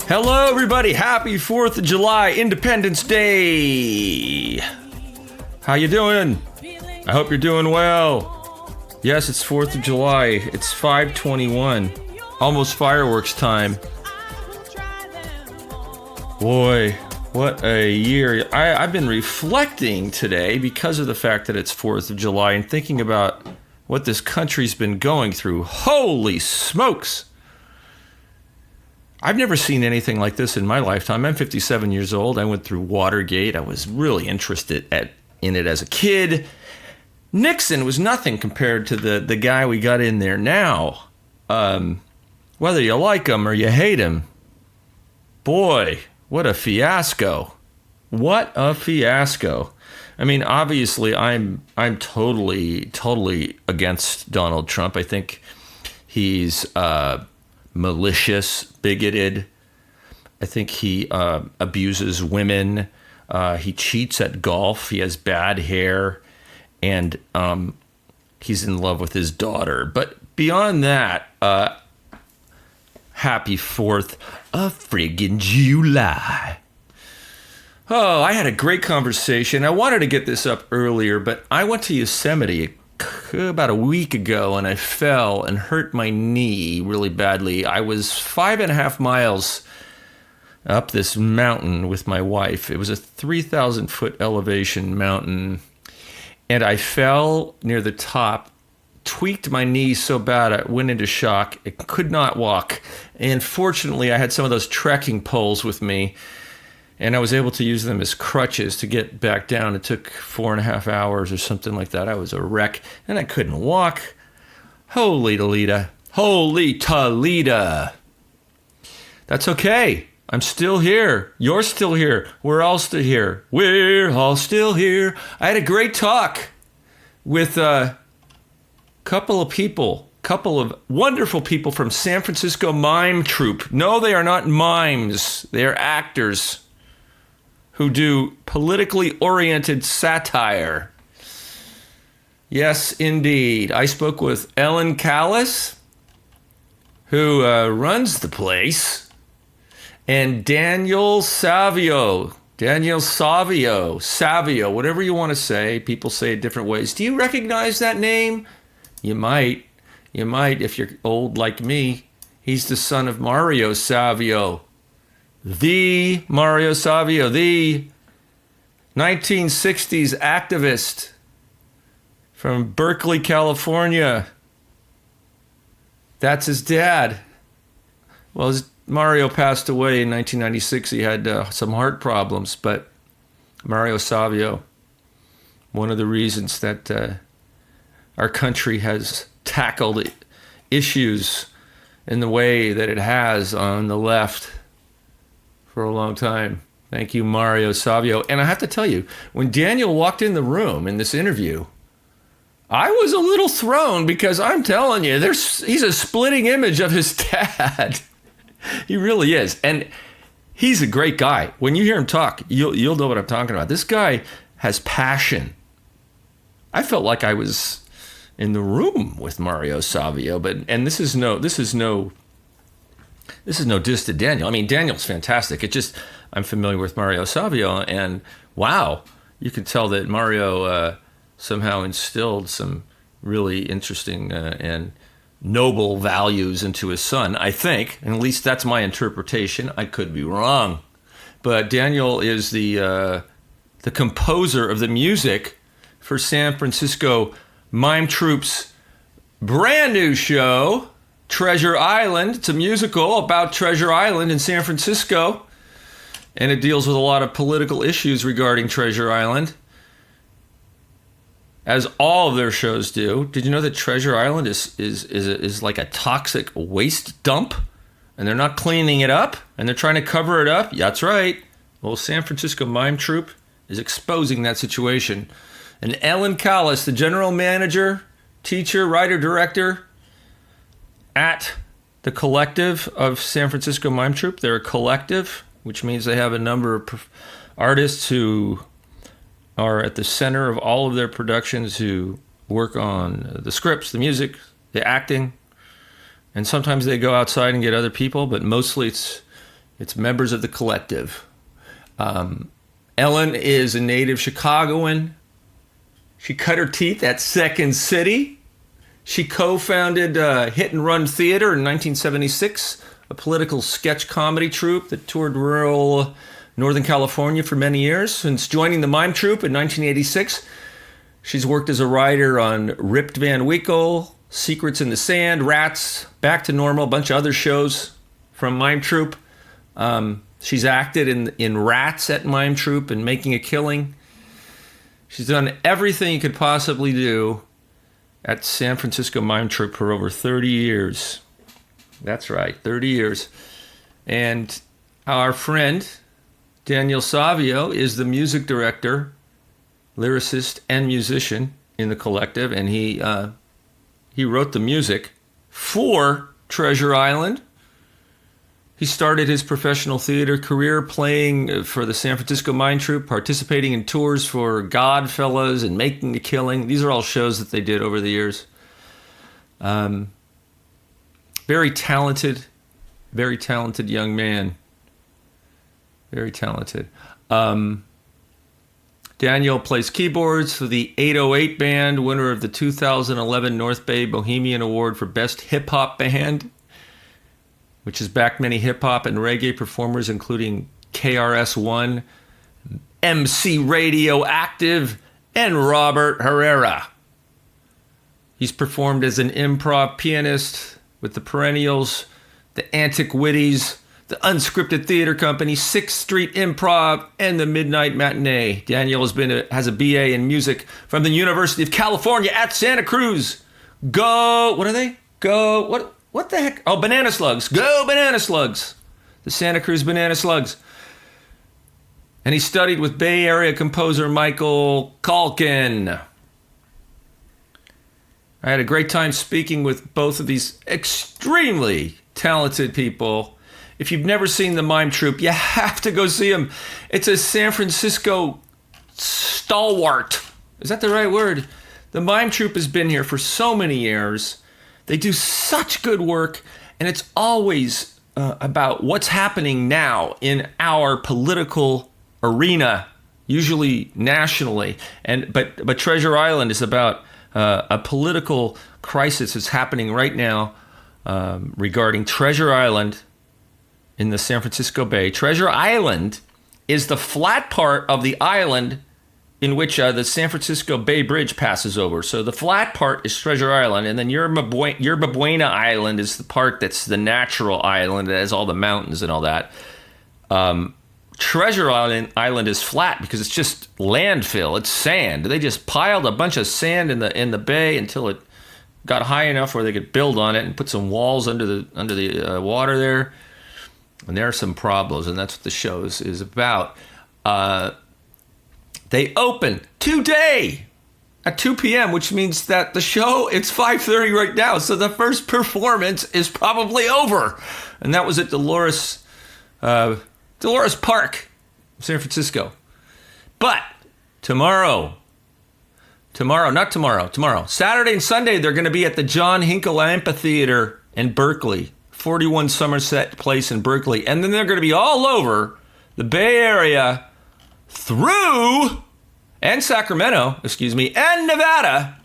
Hello, everybody. Happy 4th of July, Independence Day. How you doing? I hope you're doing well. Yes, it's 4th of July. It's 5:21. Almost fireworks time. Boy, what a year. I've been reflecting today because of the fact that it's 4th of July and thinking about what this country's been going through. Holy smokes! I've never seen anything like this in my lifetime. I'm 57 years old. I went through Watergate. I was really interested in it as a kid. Nixon was nothing compared to the guy we got in there now. Whether you like him or you hate him, boy, what a fiasco. What a fiasco. I mean, obviously, I'm totally against Donald Trump. I think he's malicious, bigoted. I think he abuses women. He cheats at golf. He has bad hair. And he's in love with his daughter. But beyond that, happy 4th of friggin' July. Oh, I had a great conversation. I wanted to get this up earlier, but I went to Yosemite about a week ago and I fell and hurt my knee really badly. I was 5.5 miles up this mountain with my wife. It was a 3,000 foot elevation mountain. And I fell near the top, tweaked my knee so bad I went into shock. I could not walk. And fortunately, I had some of those trekking poles with me, and I was able to use them as crutches to get back down. It took 4.5 hours or something like that. I was a wreck, and I couldn't walk. Holy Toledo. Holy Toledo. That's okay. I'm still here. You're still here. We're all still here. We're all still here. I had a great talk with a couple of wonderful people from San Francisco Mime Troupe. No, they are not mimes. They are actors who do politically oriented satire. Yes, indeed. I spoke with Callas, who runs the place, and Savio, whatever you want to say. People say it different ways. Do you recognize that name? You might if you're old like me. He's the son of Mario Savio. The Mario Savio, the 1960s activist from Berkeley, California. That's his dad. Well, Mario passed away in 1996. He had some heart problems, but Mario Savio, one of the reasons that our country has tackled issues in the way that it has on the left for a long time. Thank you, Mario Savio. And I have to tell you, when Daniel walked in the room in this interview, I was a little thrown because I'm telling you, he's a splitting image of his dad. He really is. And he's a great guy. When you hear him talk, you'll know what I'm talking about. This guy has passion. I felt like I was in the room with Mario Savio, and this is no diss to Daniel. I mean, Daniel's fantastic. I'm familiar with Mario Savio, and wow, you can tell that Mario somehow instilled some really interesting and noble values into his son, I think. And at least that's my interpretation. I could be wrong. But Daniel is the composer of the music for San Francisco Mime Troupe's brand new show, Treasure Island. It's a musical about Treasure Island in San Francisco. And it deals with a lot of political issues regarding Treasure Island, as all of their shows do. Did you know that Treasure Island is like a toxic waste dump? And they're not cleaning it up? And they're trying to cover it up? Yeah, that's right. Well, San Francisco Mime Troupe is exposing that situation. And Callas, the general manager, teacher, writer, director at the collective of San Francisco Mime Troupe. They're a collective, which means they have a number of artists who are at the center of all of their productions, who work on the scripts, the music, the acting, and sometimes they go outside and get other people, but mostly It's members of the collective. Ellen is a native Chicagoan. She cut her teeth at Second City. She co-founded Hit and Run Theater in 1976, a political sketch comedy troupe that toured rural Northern California for many years. Since joining the Mime Troupe in 1986, she's worked as a writer on Ripped Van Winkle, Secrets in the Sand, Rats, Back to Normal, a bunch of other shows from Mime Troupe. She's acted in Rats at Mime Troupe and Making a Killing. She's done everything you could possibly do at San Francisco Mime Troupe for over 30 years. That's right, 30 years. And our friend, Daniel Savio, is the music director, lyricist, and musician in the collective. And he wrote the music for Treasure Island. He started his professional theater career playing for the San Francisco Mime Troupe, participating in tours for Godfellas and Making a Killing. These are all shows that they did over the years. Very talented young man. Very talented. Daniel plays keyboards for the 808 Band, winner of the 2011 North Bay Bohemian Award for Best Hip Hop Band, which has backed many hip-hop and reggae performers, including KRS-One, MC Radioactive, and Robert Herrera. He's performed as an improv pianist with the Perennials, the Antiquities, the Unscripted Theater Company, 6th Street Improv, and the Midnight Matinee. Daniel has a BA in music from the University of California at Santa Cruz. What the heck? Oh, Banana Slugs. Go Banana Slugs. The Santa Cruz Banana Slugs. And he studied with Bay Area composer Michael Calkin. I had a great time speaking with both of these extremely talented people. If you've never seen the Mime Troupe, you have to go see them. It's a San Francisco stalwart. Is that the right word? The Mime Troupe has been here for so many years. They do such good work, and it's always about what's happening now in our political arena, usually nationally. But Treasure Island is about a political crisis that's happening right now regarding Treasure Island in the San Francisco Bay. Treasure Island is the flat part of the island in which the San Francisco Bay Bridge passes over. So the flat part is Treasure Island, and then Yerba Buena Island is the part that's the natural island that has all the mountains and all that. Treasure Island is flat because it's just landfill. It's sand. They just piled a bunch of sand in the bay until it got high enough where they could build on it and put some walls under the water there. And there are some problems, and that's what the show is about. They open today at 2 p.m., which means that the show, it's 5:30 right now. So the first performance is probably over. And that was at Dolores Park, San Francisco. But tomorrow, Saturday and Sunday, they're going to be at the John Hinkle Amphitheater in Berkeley, 41 Somerset Place in Berkeley. And then they're going to be all over the Bay Area and Sacramento, and Nevada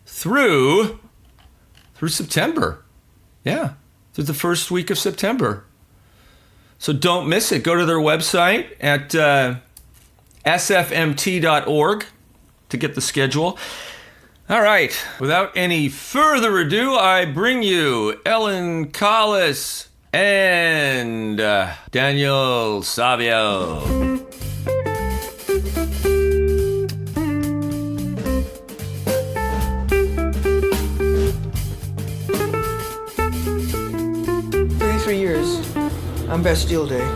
through September. Yeah, through the first week of September. So don't miss it. Go to their website at sfmt.org to get the schedule. All right, without any further ado, I bring you Ellen Callas and Daniel Savio. On Bastille Day.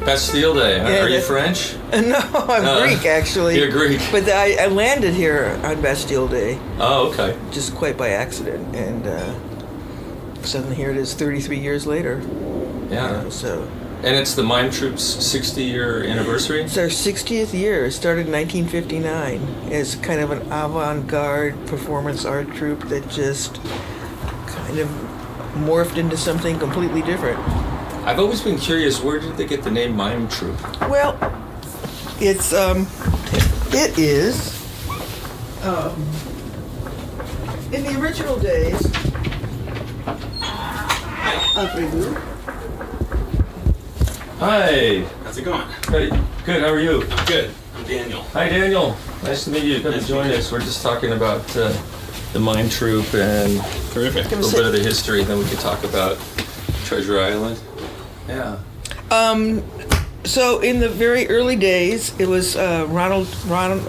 Bastille Day. Yeah, are you French? No, I'm Greek, actually. You're Greek. But I landed here on Bastille Day. Oh, okay. Just quite by accident. And suddenly here it is 33 years later. Yeah. And it's the Mime Troupe's 60-year anniversary? It's our 60th year. It started in 1959 as kind of an avant-garde performance art troupe that just kind of morphed into something completely different. I've always been curious, where did they get the name Mime Troupe? Well, it is in the original days. Hi. How's it going? Hey, good, how are you? I'm good. I'm Daniel. Hi, Daniel. Nice to meet you. Come and join us. We're just talking about the Mime Troupe and Terrific. a little bit of the history, then we could talk about Treasure Island. Yeah. So in the very early days, it was Ronald Ronald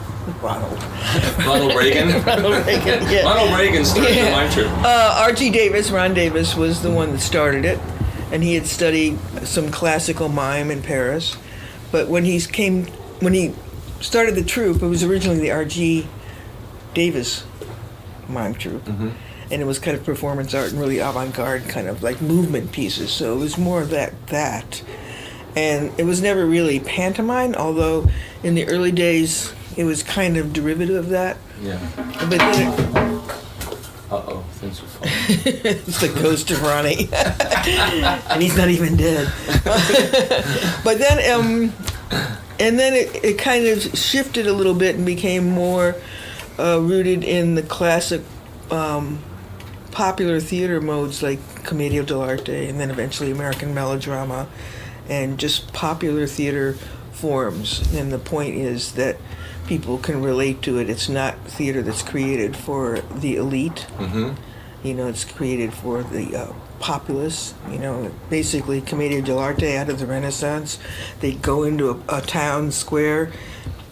Reagan? Ronald Reagan, yeah. Ronald Reagan started the Mime Troupe. R.G. Davis, Ron Davis, was the one that started it, and he had studied some classical mime in Paris. But when he started the troupe, it was originally the R.G. Davis Mime Troupe. Mm-hmm. And it was kind of performance art and really avant-garde kind of like movement pieces. So it was more of that. And it was never really pantomime, although in the early days it was kind of derivative of that. Yeah. But then Uh-oh, things are falling. it's the ghost of Ronnie. And he's not even dead. But then, and then it kind of shifted a little bit and became more rooted in the classic popular theater modes like commedia dell'arte and then eventually American melodrama and just popular theater forms. And the point is that people can relate to it. It's not theater that's created for the elite. Mm-hmm. It's created for the populace. Basically commedia dell'arte out of the Renaissance. They'd go into a town square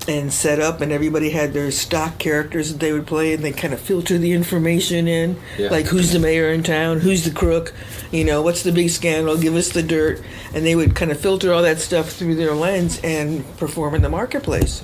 and set up, and everybody had their stock characters that they would play, and they kind of filter the information in, like who's the mayor in town, who's the crook, what's the big scandal, give us the dirt, and they would kind of filter all that stuff through their lens and perform in the marketplace.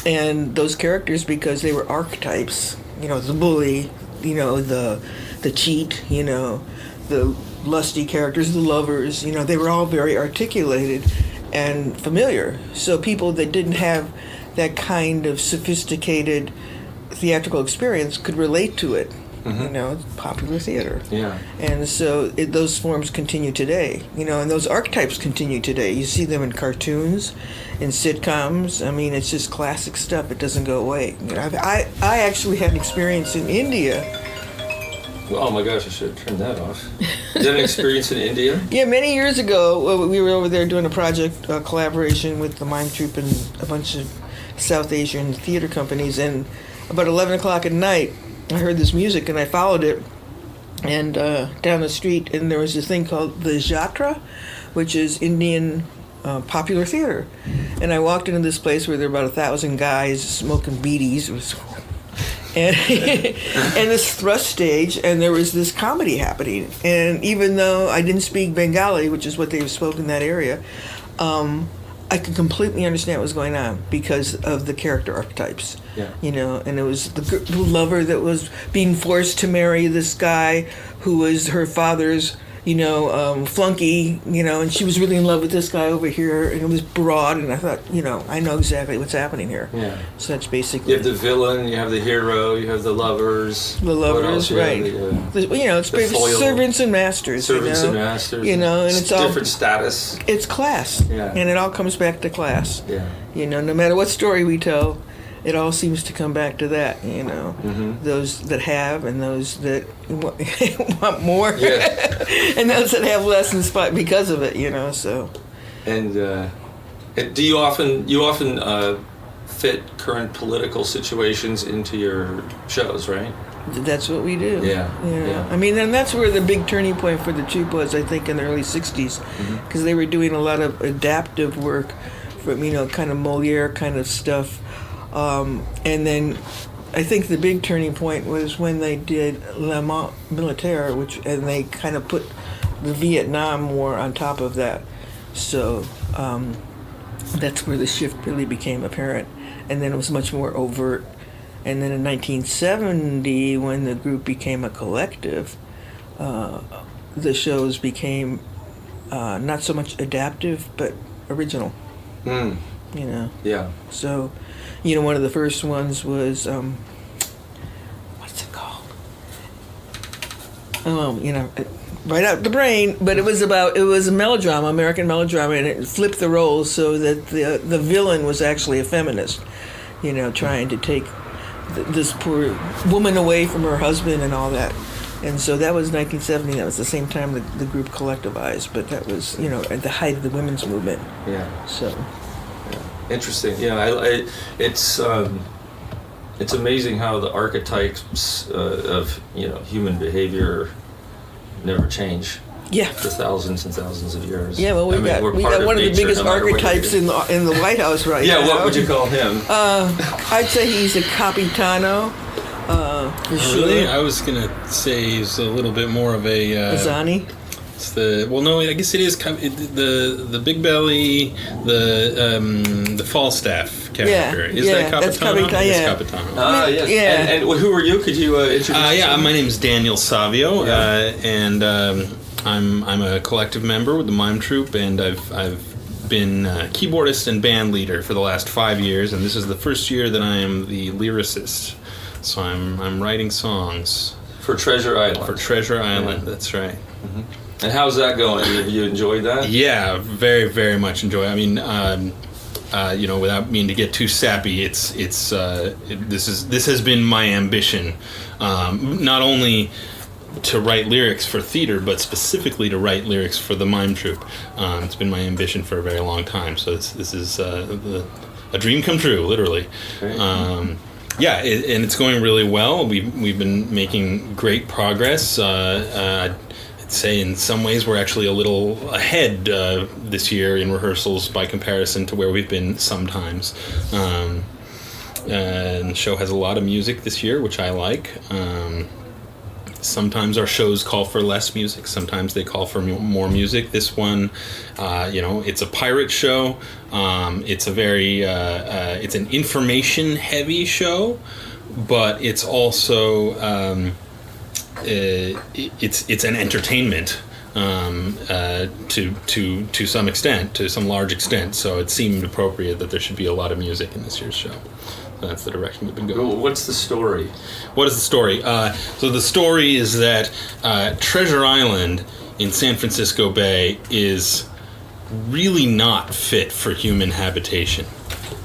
And those characters, because they were archetypes, the bully, the cheat, the lusty characters, the lovers, they were all very articulated and familiar. So people that didn't have that kind of sophisticated theatrical experience could relate to it. Mm-hmm. Popular theater. Yeah. And so those forms continue today, and those archetypes continue today. You see them in cartoons, in sitcoms. I mean, it's just classic stuff. It doesn't go away. I actually had an experience in India. Oh my gosh, I should have turned that off. Did you have an experience in India? Yeah, many years ago, we were over there doing a project, collaboration with the Mime Troupe and a bunch of South Asian theater companies, and about 11 o'clock at night, I heard this music, and I followed it, and down the street, and there was this thing called the Jatra, which is Indian popular theater. And I walked into this place where there were about 1,000 guys smoking beedies. It was and this thrust stage, and there was this comedy happening. And even though I didn't speak Bengali, which is what they spoke in that area, I could completely understand what was going on because of the character archetypes. Yeah. And it was the lover that was being forced to marry this guy who was her father's flunky, and she was really in love with this guy over here, and it was broad, and I thought, I know exactly what's happening here. Yeah. So that's basically... You have the villain, you have the hero, you have the lovers. The lovers, right. It's basically servants and masters. Servants and masters. And it's all... different status. It's class. Yeah. And it all comes back to class. Yeah. No matter what story we tell, it all seems to come back to that, Mm-hmm. Those that have and those that want more, Yeah. and those that have less in spite because of it, so. And do you often fit current political situations into your shows, right? That's what we do. Yeah. I mean, and that's where the big turning point for the troupe was, I think, in the early 60s, because they were doing a lot of adaptive work from, kind of Moliere kind of stuff. And then I think the big turning point was when they did Le Mont Militaire, and they kind of put the Vietnam War on top of that. So that's where the shift really became apparent. And then it was much more overt. And then in 1970, when the group became a collective, the shows became not so much adaptive, but original. Mm. Yeah. So, one of the first ones was, what's it called? right out the brain. But it was a melodrama, American melodrama, and it flipped the roles so that the villain was actually a feminist, trying to take this poor woman away from her husband and all that. And so that was 1970. That was the same time that the group collectivized, but that was, at the height of the women's movement. Yeah. So. Yeah. Interesting. Yeah, it's amazing how the archetypes of human behavior never change. Yeah. For thousands and thousands of years. Yeah, well, we got one of the biggest archetypes in the White House right now. Yeah, what would you call him? I'd say he's a capitano. For sure. Really? I was gonna say he's a little bit more of a Pisani. I guess it is the big belly, the Falstaff character. Is that Capitano? That's Capitano. Yeah. Capitano. Yes. Yeah. And who are you? Could you introduce yourself? My name's Daniel Savio, and I'm a collective member with the Mime Troupe, and I've been keyboardist and band leader for the last 5 years, and this is the first year that I am the lyricist. So I'm writing songs for Treasure Island. For Treasure Island, that's right. Mm-hmm. And how's that going? Have you enjoyed that? Yeah, very, very much enjoy. I mean, without meaning to get too sappy, this has been my ambition, not only to write lyrics for theater, but specifically to write lyrics for the Mime Troupe. It's been my ambition for a very long time. So this is a dream come true, literally. Okay. And it's going really well. We've been making great progress. I'd say in some ways we're actually a little ahead this year in rehearsals by comparison to where we've been sometimes. And the show has a lot of music this year, which I like. Sometimes our shows call for less music. Sometimes they call for more music. This one, it's a pirate show. It's a very, it's an information-heavy show, but it's also, it's an entertainment to some extent, to some large extent. So it seemed appropriate that there should be a lot of music in this year's show. That's the direction we've been going. Well, what's the story? What is the story? So the story is that Treasure Island in San Francisco Bay is really not fit for human habitation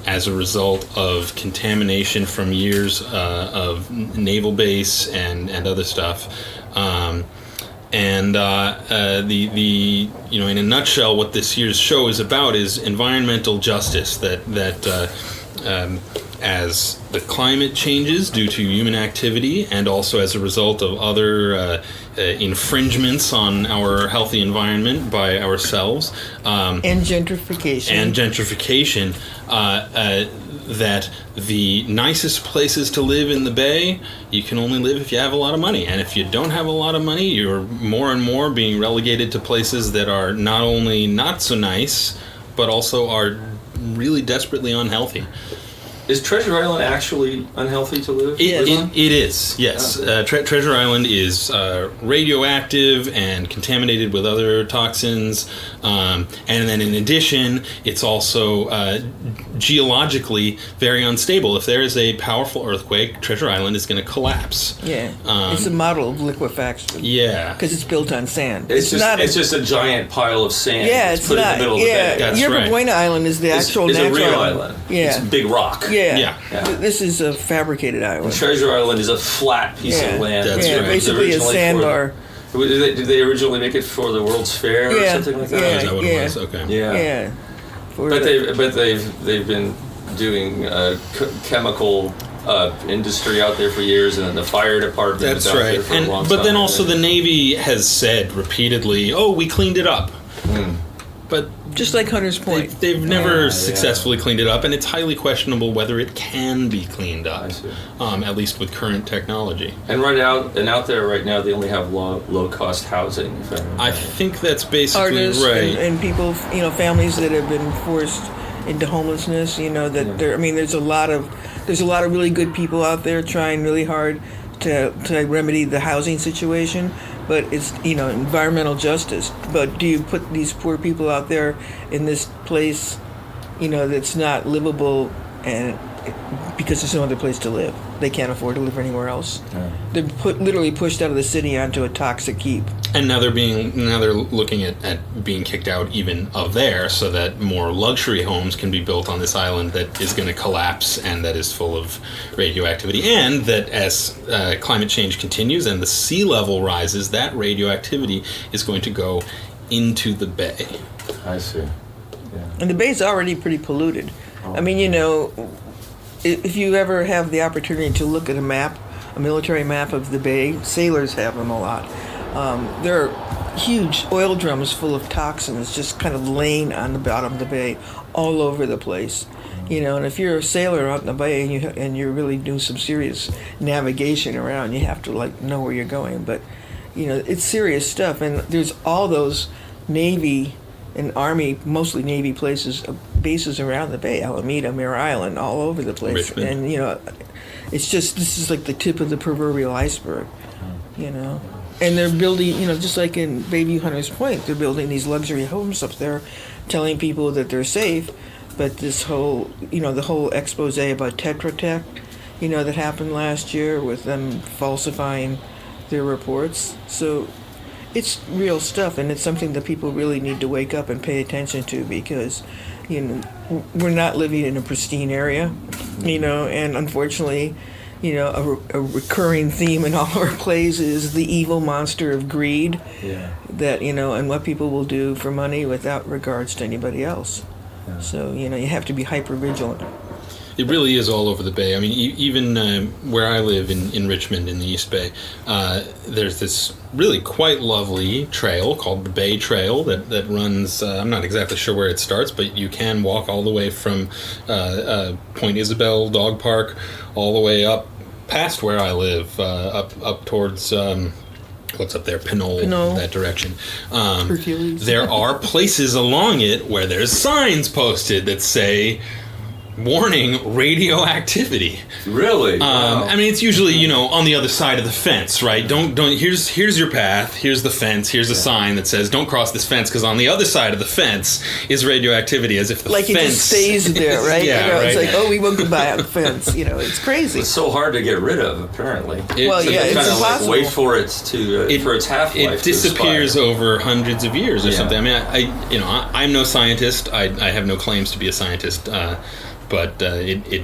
as a result of contamination from years of naval base and other stuff. In a nutshell, what this year's show is about is environmental justice. As the climate changes due to human activity and also as a result of other infringements on our healthy environment by ourselves. And gentrification. That the nicest places to live in the Bay, you can only live if you have a lot of money. And if you don't have a lot of money, you're more and more being relegated to places that are not only not so nice, but also are really desperately unhealthy. Is Treasure Island actually unhealthy to live? It is, yes. Treasure Island is radioactive and contaminated with other toxins. And then in addition, it's also geologically very unstable. If there is a powerful earthquake, Treasure Island is going to collapse. Yeah. It's a model of liquefaction. Yeah. Because it's built on sand. It's just a giant pile of sand. Yeah, it's put not. In the middle of the bay. That's Yerba right. Buena Island is the actual It's natural a real island. Yeah. It's a big rock. Yeah. Yeah. This is a fabricated island. And Treasure Island is a flat piece of land. That's right. Basically a sandbar. Did they originally make it for the World's Fair or something like that? Is that what it was? Okay. Yeah. But they've been doing chemical industry out there for years, and then the fire department. That's was out right. there for a long time. But then also the Navy has said repeatedly, "Oh, we cleaned it up." But just like Hunter's Point, they've never successfully cleaned it up, and it's highly questionable whether it can be cleaned up. I see. At least with current technology. And out there right now, they only have low cost housing. I think that's basically artists right. and people, families that have been forced into homelessness. There's a lot of really good people out there trying really hard to remedy the housing situation. But it's, environmental justice. But do you put these poor people out there in this place, that's not livable, and because there's no other place to live? they can't afford to live anywhere else. Yeah. They're literally pushed out of the city onto a toxic heap. And now they're looking at being kicked out even of there, so that more luxury homes can be built on this island that is going to collapse and that is full of radioactivity. And that as climate change continues and the sea level rises, that radioactivity is going to go into the bay. I see. Yeah. And the bay's already pretty polluted. I mean, you know, if you ever have the opportunity to look at a military map of the bay, sailors have them a lot. There are huge oil drums full of toxins just kind of laying on the bottom of the bay all over the place. You know, and if you're a sailor out in the bay and you really do some serious navigation around, you have to like know where you're going. But, you know, it's serious stuff. And there's all those Navy and Army, mostly Navy bases around the bay, Alameda, Mare Island, all over the place. Richmond. And, you know, this is like the tip of the proverbial iceberg, you know. And they're building, you know, just like in Bayview Hunters Point, they're building these luxury homes up there, telling people that they're safe. But this whole, you know, the whole expose about Tetra Tech, you know, that happened last year with them falsifying their reports. So it's real stuff, and it's something that people really need to wake up and pay attention to, because, you know, we're not living in a pristine area, you know, and unfortunately, you know, a recurring theme in all our plays is the evil monster of greed. Yeah. That, you know, and what people will do for money without regards to anybody else. Yeah. So, you know, you have to be hyper vigilant. It really is all over the bay. I mean, even where I live in Richmond, in the East Bay, there's this really quite lovely trail called the Bay Trail that runs, I'm not exactly sure where it starts, but you can walk all the way from Point Isabel Dog Park all the way up past where I live, up towards... what's up there? Pinole, that direction. There are places along it where there's signs posted that say, warning, radioactivity. Really? Wow. I mean, it's usually, you know, on the other side of the fence, right? Don't. Here's your path. Here's the fence. Here's a sign that says, "Don't cross this fence," because on the other side of the fence is radioactivity. As if the like fence it just stays there, right? Yeah, you know, right. It's like, oh, we won't go by on the fence. You know, it's crazy. It's so hard to get rid of, apparently. Well, So yeah, they it's kinda, like, impossible. wait for it to for its half-life. It disappears to expire. over hundreds of years or Yeah. something. I mean, I'm no scientist. I have no claims to be a scientist. But it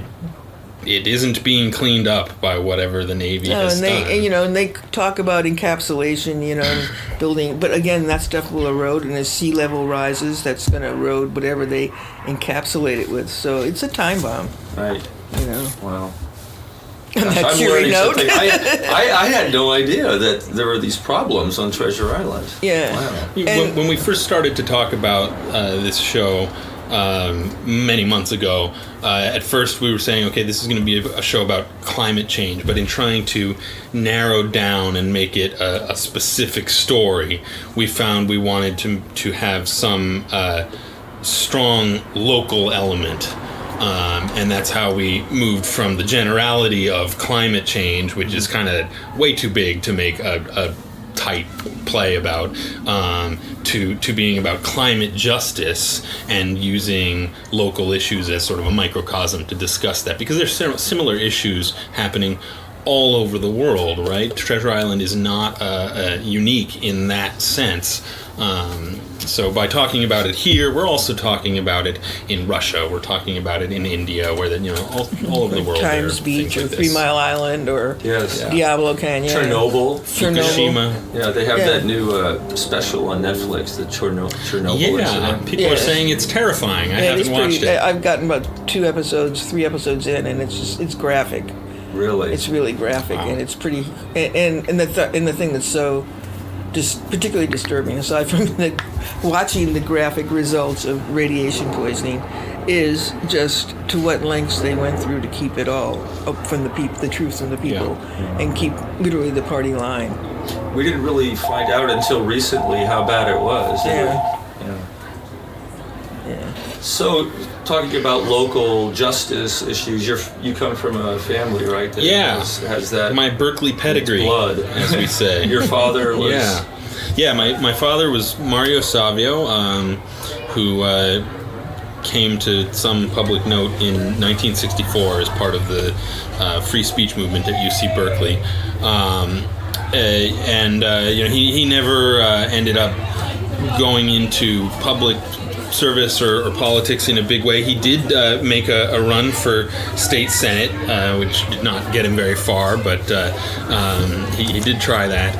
isn't being cleaned up by whatever the Navy has done. And they talk about encapsulation, you know, and building. But again, that stuff will erode, and as sea level rises, that's going to erode whatever they encapsulate it with. So it's a time bomb, Right. you know. Wow. On Gosh, that I'm cheery learning note. something. I had no idea that there were these problems on Treasure Island. Yeah. Wow. When we first started to talk about this show many months ago, at first we were saying, okay, this is going to be a show about climate change, but in trying to narrow down and make it a specific story, we found we wanted to have some strong local element. And that's how we moved from the generality of climate change, which is kind of way too big to make a tight play about, to being about climate justice and using local issues as sort of a microcosm to discuss that, because there's similar issues happening all over the world, right? Treasure Island is not unique in that sense. So by talking about it here, we're also talking about it in Russia. We're talking about it in India, where all over the world. Times Beach or 3 Mile Island or Yes. Diablo Canyon. Chernobyl. Fukushima. Yeah, they have Yeah. that new special on Netflix, the Chernobyl Yeah, incident. people are saying it's terrifying. I haven't watched it. I've gotten about 3 episodes in, and it's graphic. Really? It's really graphic, Wow. and it's pretty. And the thing that's so particularly disturbing, aside from watching the graphic results of radiation poisoning, is just to what lengths they went through to keep it all up from the truth from the people, and keep literally the party line. We didn't really find out until recently how bad it was. did we? Yeah. So, talking about local justice issues, you come from a family, right? That has that my Berkeley pedigree, blood, as we say. Your father was. Yeah. My father was Mario Savio, who came to some public note in 1964 as part of the free speech movement at UC Berkeley. He never ended up going into public service or politics in a big way. He did make a run for state senate, which did not get him very far, but he did try that.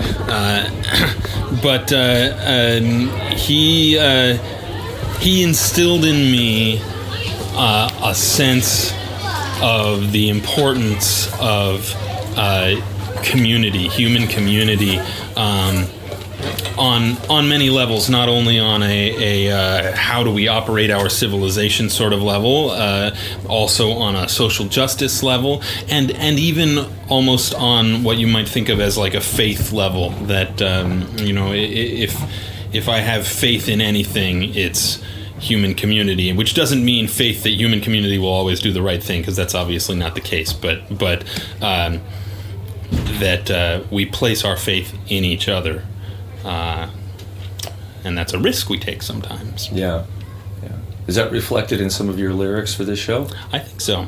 He instilled in me a sense of the importance of community, human community, on many levels, not only on a how do we operate our civilization sort of level, also on a social justice level, and even almost on what you might think of as like a faith level, that if I have faith in anything, it's human community, which doesn't mean faith that human community will always do the right thing, because that's obviously not the case, but that we place our faith in each other. And that's a risk we take sometimes. Yeah. Is that reflected in some of your lyrics for this show? I think so.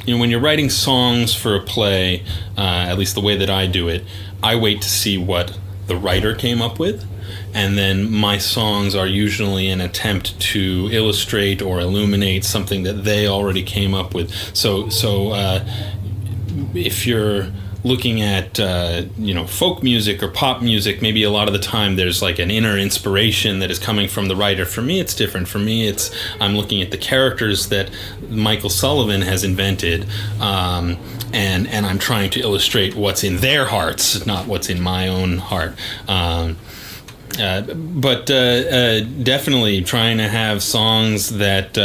When you're writing songs for a play, at least the way that I do it, I wait to see what the writer came up with, and then my songs are usually an attempt to illustrate or illuminate something that they already came up with. So if you're looking at folk music or pop music, maybe a lot of the time there's like an inner inspiration that is coming from the writer. For me, it's different. For me, I'm looking at the characters that Michael Sullivan has invented, and I'm trying to illustrate what's in their hearts, not what's in my own heart. But definitely trying to have songs that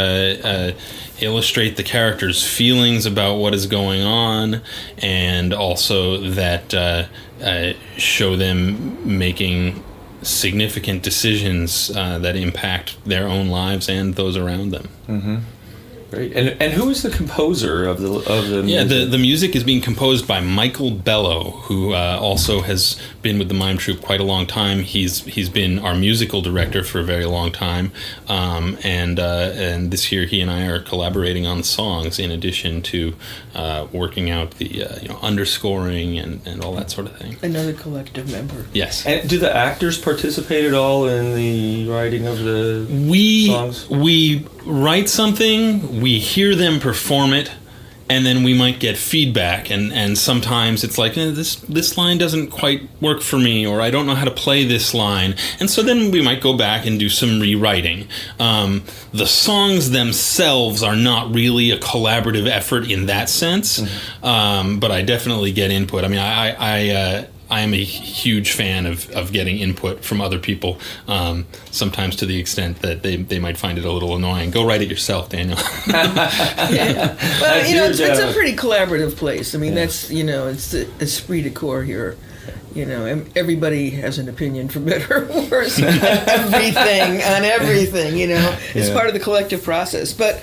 illustrate the characters' feelings about what is going on, and also that show them making significant decisions that impact their own lives and those around them. Mm-hmm. Great. And who is the composer of the music? Yeah, the music is being composed by Michael Bello, who also has been with the Mime Troupe quite a long time. He's been our musical director for a very long time, and this year he and I are collaborating on the songs in addition to working out the underscoring and all that sort of thing. Another collective member. Yes. And do the actors participate at all in the writing of the songs? We write something, we hear them perform it, and then we might get feedback, and sometimes it's like, this line doesn't quite work for me, or I don't know how to play this line, and so then we might go back and do some rewriting. The songs themselves are not really a collaborative effort in that sense, but I definitely get input. I mean, I am a huge fan of getting input from other people, sometimes to the extent that they might find it a little annoying. Go write it yourself, Daniel. Yeah. Well, it's a pretty collaborative place. I mean, that's, it's the esprit de corps here. Everybody has an opinion, for better or worse, on everything. It's part of the collective process. But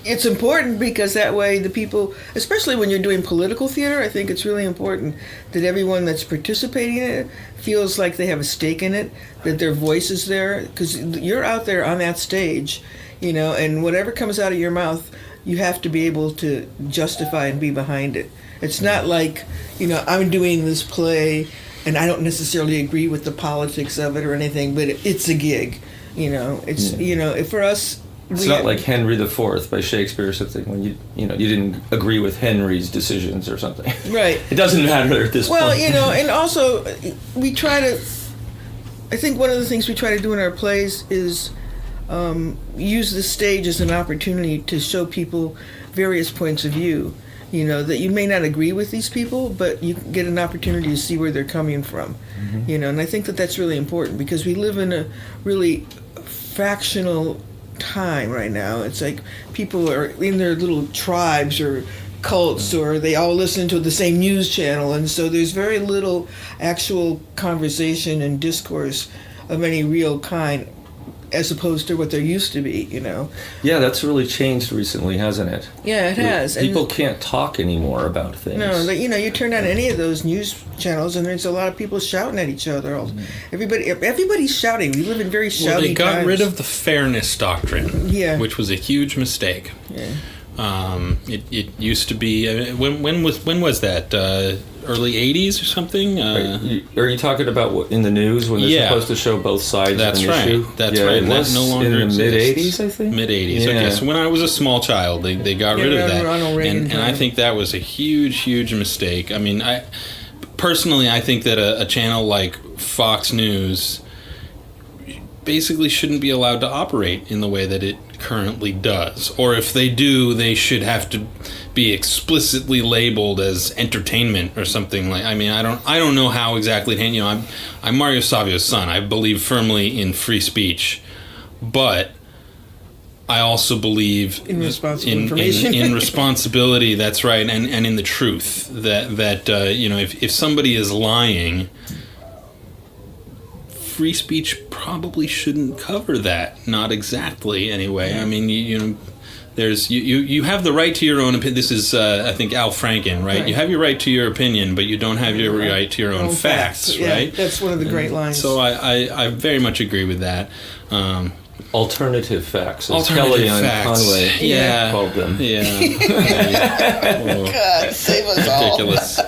it's important because that way the people, especially when you're doing political theater, I think it's really important that everyone that's participating in it feels like they have a stake in it, that their voice is there, because you're out there on that stage, and whatever comes out of your mouth, you have to be able to justify and be behind it. It's not like, I'm doing this play and I don't necessarily agree with the politics of it or anything, but it's a gig. It's, for us... It's not like Henry IV by Shakespeare or something, when you didn't agree with Henry's decisions or something. Right. It doesn't matter at this point. Well, and also we try to... I think one of the things we try to do in our plays is use the stage as an opportunity to show people various points of view. That you may not agree with these people, but you get an opportunity to see where they're coming from. Mm-hmm. And I think that that's really important because we live in a really fractional time right now. It's like people are in their little tribes or cults, or they all listen to the same news channel, and so there's very little actual conversation and discourse of any real kind as opposed to what there used to be, Yeah, that's really changed recently, hasn't it? Yeah, it has. People can't talk anymore about things. No, you turn on any of those news channels and there's a lot of people shouting at each other. Everybody's shouting. We live in very shouty times. They got rid of the fairness doctrine, yeah, which was a huge mistake. Yeah. It used to be when was that? Early 80s or something? Are you talking about what, in the news when they're supposed to show both sides That's of an right. issue? That's right. That no longer in the exists. mid-'80s, I think? Mid-'80s, Yeah. okay. So when I was a small child, they got rid of that. Ronald Reagan And I think that was a huge mistake. I mean, I think that a channel like Fox News basically shouldn't be allowed to operate in the way that it currently does. Or if they do, they should have to be explicitly labeled as entertainment or something like. I mean, I don't know how exactly. I'm Mario Savio's son. I believe firmly in free speech, but I also believe in responsible information. in responsibility. That's right, and in the truth that if somebody is lying, free speech probably shouldn't cover that. Not exactly, anyway. I mean, there's you have the right to your own opinion. This is I think Al Franken, right? You have your right to your opinion, but you don't have your right to your own facts, right? Yeah, that's one of the great lines. So I very much agree with that. Alternative facts, as Kelly and Conway called them. God, save us all. Ridiculous.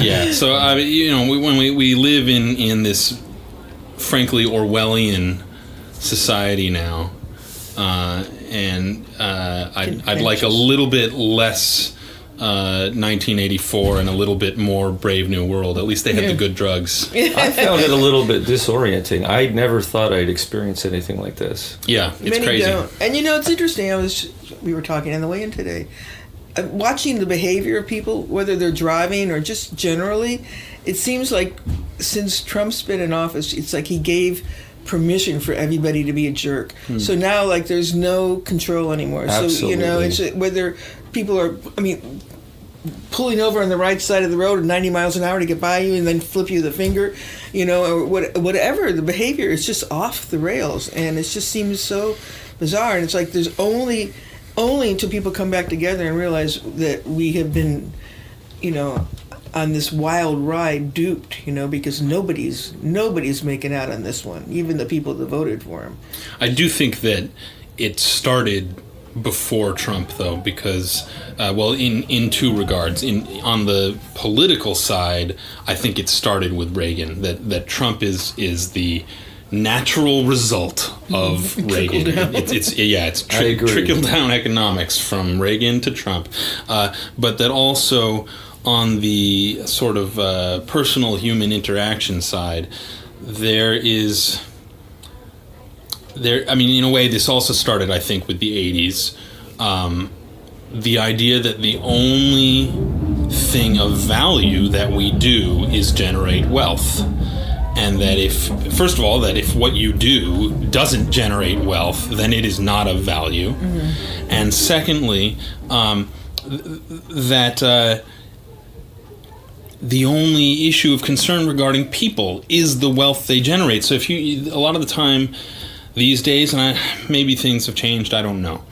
Yeah. So when we live in this frankly Orwellian society now. I'd like a little bit less 1984 and a little bit more Brave New World. At least they had the good drugs. I found it a little bit disorienting. I never thought I'd experience anything like this. Yeah, it's Many crazy. don't. And it's interesting. We were talking on the way in today. Watching the behavior of people, whether they're driving or just generally, it seems like since Trump's been in office, it's like he gave permission for everybody to be a jerk. So now, there's no control anymore. Absolutely. So, it's whether people are, pulling over on the right side of the road at 90 miles an hour to get by you and then flip you the finger, or whatever, the behavior is just off the rails. And it just seems so bizarre. And it's like there's only until people come back together and realize that we have been, on this wild ride duped, because nobody's making out on this one, even the people that voted for him. I do think that it started before Trump, though, because, in two regards. On the political side, I think it started with Reagan, that Trump is the natural result of Reagan. It's trickle-down economics from Reagan to Trump. But that also, on the sort of personal human interaction side, in a way, this also started, I think, with the 80s. The idea that the only thing of value that we do is generate wealth. And that if what you do doesn't generate wealth, then it is not of value. Mm-hmm. And secondly, that the only issue of concern regarding people is the wealth they generate. So a lot of the time these days, and maybe things have changed, I don't know.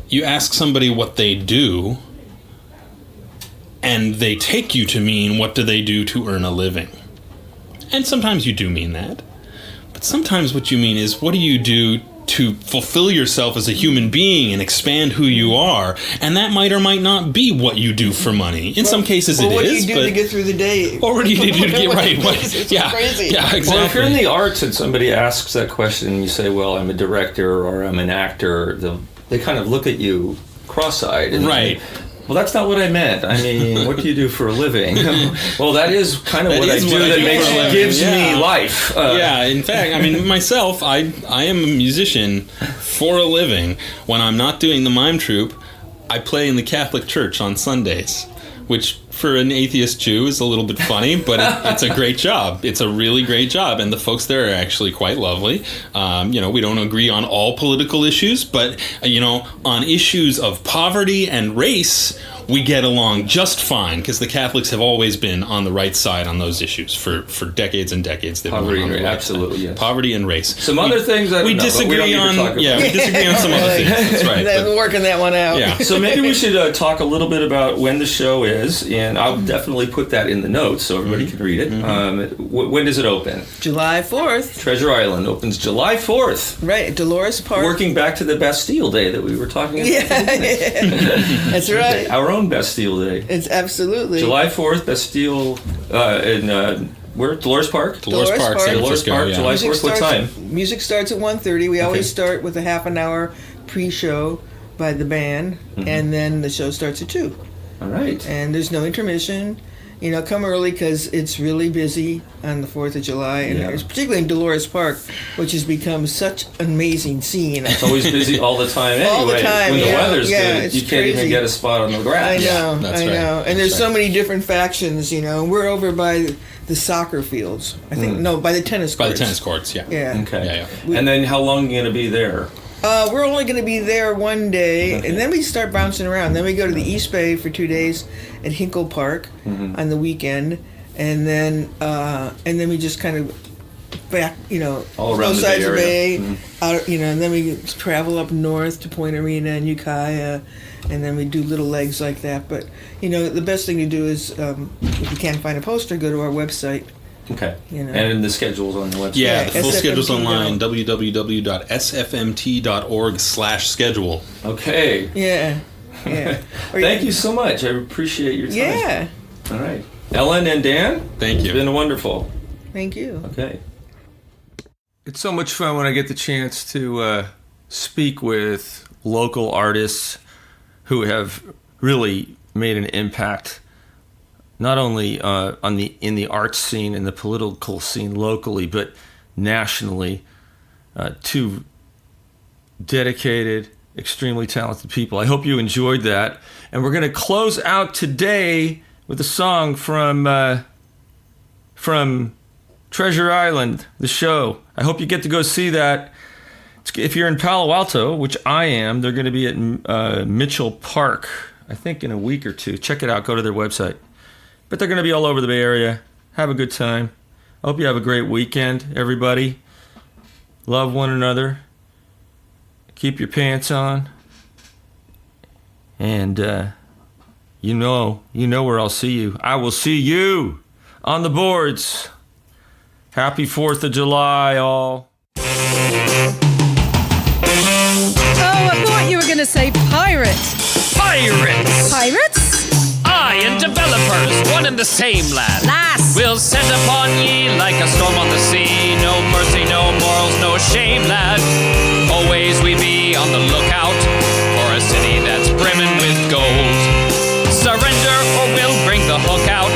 You ask somebody what they do, and they take you to mean what do they do to earn a living. And sometimes you do mean that. But sometimes what you mean is, what do you do to fulfill yourself as a human being and expand who you are? And that might or might not be what you do for money. In some cases it is. What do you do to get through the day? Or what do you do to get right? It's crazy. Yeah, exactly. Well, if you're in the arts and somebody asks that question and you say, well, I'm a director or I'm an actor, they kind of look at you cross-eyed. Right. Well, that's not what I meant. I mean, what do you do for a living? Well, that is kind of what I do that gives me life. In fact, myself, I am a musician for a living. When I'm not doing the mime troupe, I play in the Catholic Church on Sundays, which for an atheist Jew is a little bit funny, but it's a great job. It's a really great job, and the folks there are actually quite lovely. We don't agree on all political issues, but on issues of poverty and race, we get along just fine because the Catholics have always been on the right side on those issues for decades and decades. They've Poverty been on and the race, right absolutely, side. yes. Poverty and race. Some other things I don't we know, disagree but we don't need to talk on. about. Yeah, we disagree on some other things. That's right. We're working that one out. Yeah. So maybe we should talk a little bit about when the show is, and I'll definitely put that in the notes so everybody can read it. When does it open? July 4th. Treasure Island opens July 4th. Right, Dolores Park. Working back to the Bastille Day that we were talking about. Yeah, that's right. Our own Bastille Day. It's absolutely. July 4th, Bastille, where? Dolores Park? Dolores Park, San Dolores Francisco. Park, Yeah. July 4th, what time? Music starts at 1:30. We always start with a half an hour pre-show by the band, and then the show starts at 2. All right. And there's no intermission. You know, come early because it's really busy on the 4th of July, and it's particularly in Dolores Park, which has become such an amazing scene. It's always busy all the time anyway. All the time, when the weather's good, it's you can't even crazy. get a spot on the grass. I know, that's I right. know. And there's so many different factions, you know. We're over by the soccer fields. I think, no, by the tennis courts. By the tennis courts, yeah. Yeah. Okay. Yeah. And then how long are you going to be there? We're only going to be there one day, and then we start bouncing around. Then we go to the East Bay for 2 days at Hinkle Park on the weekend, and then we just kind of back, you know, All around both the sides Bay of the Area. bay, out, you know, and then we travel up north to Point Arena and Ukiah, and then we do little legs like that. But you know, the best thing to do is if you can't find a poster, go to our website. Okay. You know. And the schedule's on the website. Yeah, the full SFMT schedule's online, dot- www.sfmt.org/schedule. Okay. Yeah, yeah. Or Thank you so much. I appreciate your time. Yeah, All right. Ellen and Dan, Thank it's you. been wonderful. thank you. Okay. It's so much fun when I get the chance to speak with local artists who have really made an impact, not only in the arts scene and the political scene locally, but nationally. Two dedicated, extremely talented people. I hope you enjoyed that. And we're going to close out today with a song from Treasure Island, the show. I hope you get to go see that. If you're in Palo Alto, which I am, they're going to be at Mitchell Park, I think in a week or two. Check it out. Go to their website. But they're going to be all over the Bay Area. Have a good time. I hope you have a great weekend, everybody. Love one another. Keep your pants on. And you know where I'll see you. I will see you on the boards. Happy 4th of July, all. Oh, I thought you were going to say pirate. Pirates! Pirates? I and developers, one and the same lad. Lass. We'll set upon ye like a storm on the sea. No mercy, no morals, no shame, lad. Always we be on the lookout for a city that's brimming with gold. Surrender or we'll bring the hook out.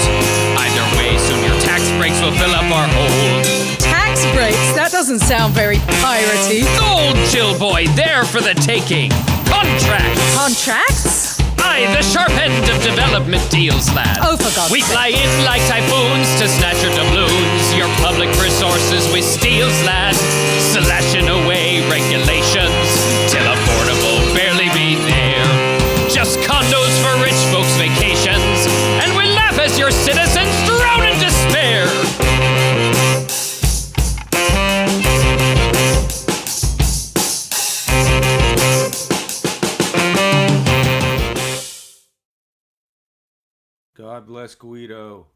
Either way, soon your tax breaks will fill up our hold. Tax breaks? That doesn't sound very piratey. Gold, Jill boy, there for the taking. Contracts! Contracts? Aye, the sharp end of development deals, lad. Oh, for God's We sake. fly in like typhoons to snatch your doubloons. Your public resources we steals, lad. Slashing away regulations till affordable barely be there. Just condos for rich folks' vacations. And we laugh as your citizens drown in despair. God bless Guido.